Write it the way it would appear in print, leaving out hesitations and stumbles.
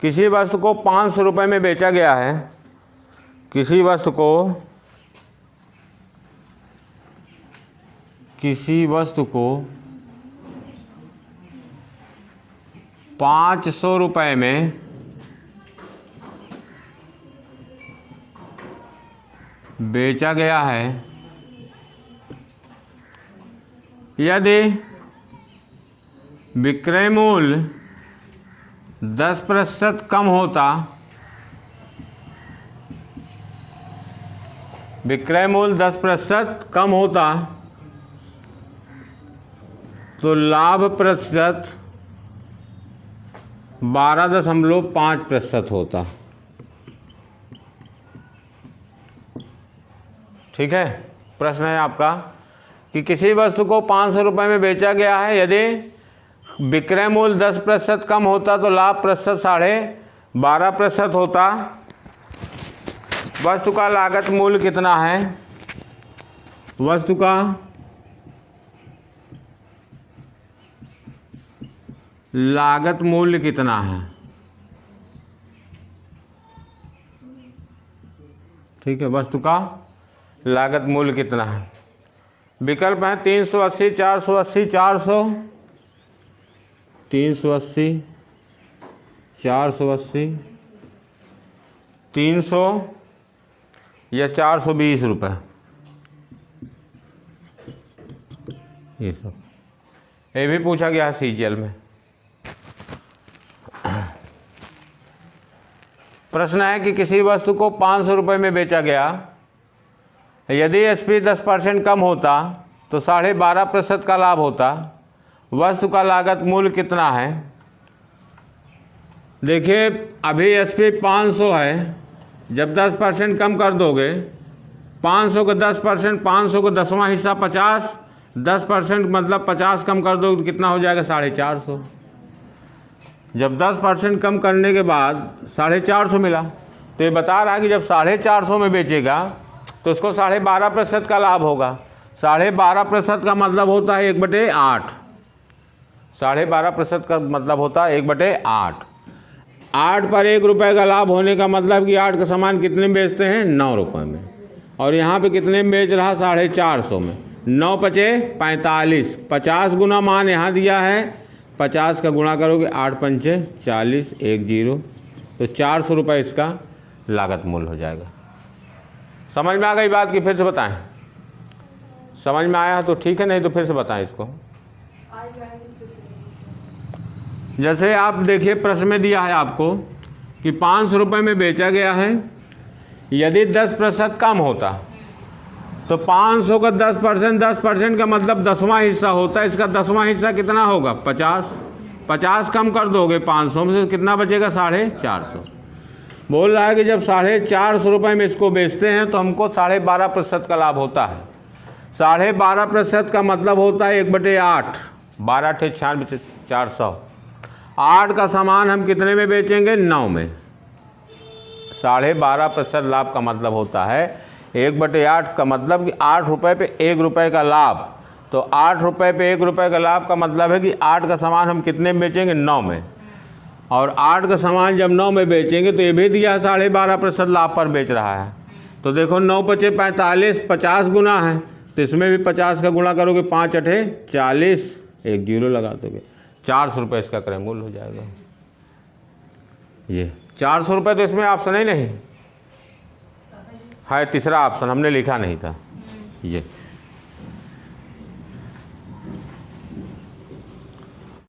किसी वस्तु को 500 रुपये में बेचा गया है, किसी वस्तु को 500 रुपये में बेचा गया है। यदि विक्रय मूल्य 10% कम होता, विक्रय मूल्य 10% कम होता तो लाभ प्रतिशत 12.5% होता। ठीक है, प्रश्न है आपका कि किसी वस्तु को 500 रुपये में बेचा गया है, यदि विक्रय मूल्य 10% कम होता तो लाभ प्रतिशत 12.5% होता। वस्तु का लागत मूल्य कितना है? वस्तु का लागत मूल्य कितना है? ठीक है, वस्तु का लागत मूल्य कितना है? विकल्प है 380, 480, 400, 380, 480, 300 या 420 रुपये। ये सब ये भी पूछा गया है सीजीएल में। प्रश्न है कि किसी वस्तु को 500 रुपये में बेचा गया, यदि एसपी 10% कम होता तो 12.5% का लाभ होता। वस्तु का लागत मूल्य कितना है? देखिए, अभी एसपी 500 है, जब 10% कम कर दोगे, 500 का 10%, 500 का 10वां हिस्सा 50, 10% मतलब 50 कम कर दोगे तो कितना हो जाएगा? 450। जब 10% कम करने के बाद 450 मिला, तो ये बता रहा है कि जब 450 में बेचेगा तो उसको 12.5% का लाभ होगा। 12.5% का मतलब होता है 1/8। 12.5% का मतलब होता है 1/8। 8 पर 1 रुपये का लाभ होने का मतलब कि 8 का सामान कितने में बेचते हैं? 9 रुपये में। और यहाँ पे कितने में बेच रहा? 450 में। 9 पचे 45, 50 गुना मान यहाँ दिया है, 50 का गुणा करोगे 8 पंचे 40, 1 0, तो 400 रुपये इसका लागत मूल्य हो जाएगा। समझ में आ गई बात कि फिर से बताएं? समझ में आया तो ठीक है, नहीं तो फिर से बताएं इसको। जैसे आप देखिए, प्रश्न में दिया है आपको कि 500 रुपये में बेचा गया है, यदि 10% कम होता तो 500 का 10%, 10% का मतलब 10वां हिस्सा होता है। इसका 10वां हिस्सा कितना होगा? 50। 50 कम कर दोगे 500 में से कितना बचेगा? 450। बोल रहा है कि जब 450 रुपये में इसको बेचते हैं तो हमको 12.5% का लाभ होता है। 12.5% का मतलब होता है 1/8, 12 × 96, 400। 8 का सामान हम कितने में बेचेंगे? 9 में। 12.5% लाभ का मतलब होता है 1/8 का मतलब कि 8 रुपये पे 1 रुपये का लाभ। तो 8 रुपये पे 1 रुपये का लाभ का मतलब है कि 8 का सामान हम कितने में बेचेंगे? 9 में। और 8 का सामान जब 9 में बेचेंगे तो ये भी दिया 12.5% लाभ पर बेच रहा है। तो देखो 9 पचे 45, 50 गुना है, तो इसमें भी 50 का गुणा करोगे, 5 8 40, 1 0 लगा दोगे, 400 रुपये इसका क्रय मूल्य हो जाएगा। ये 400 रुपये तो इसमें ऑप्शन ही नहीं है, तीसरा ऑप्शन हमने लिखा नहीं था ये।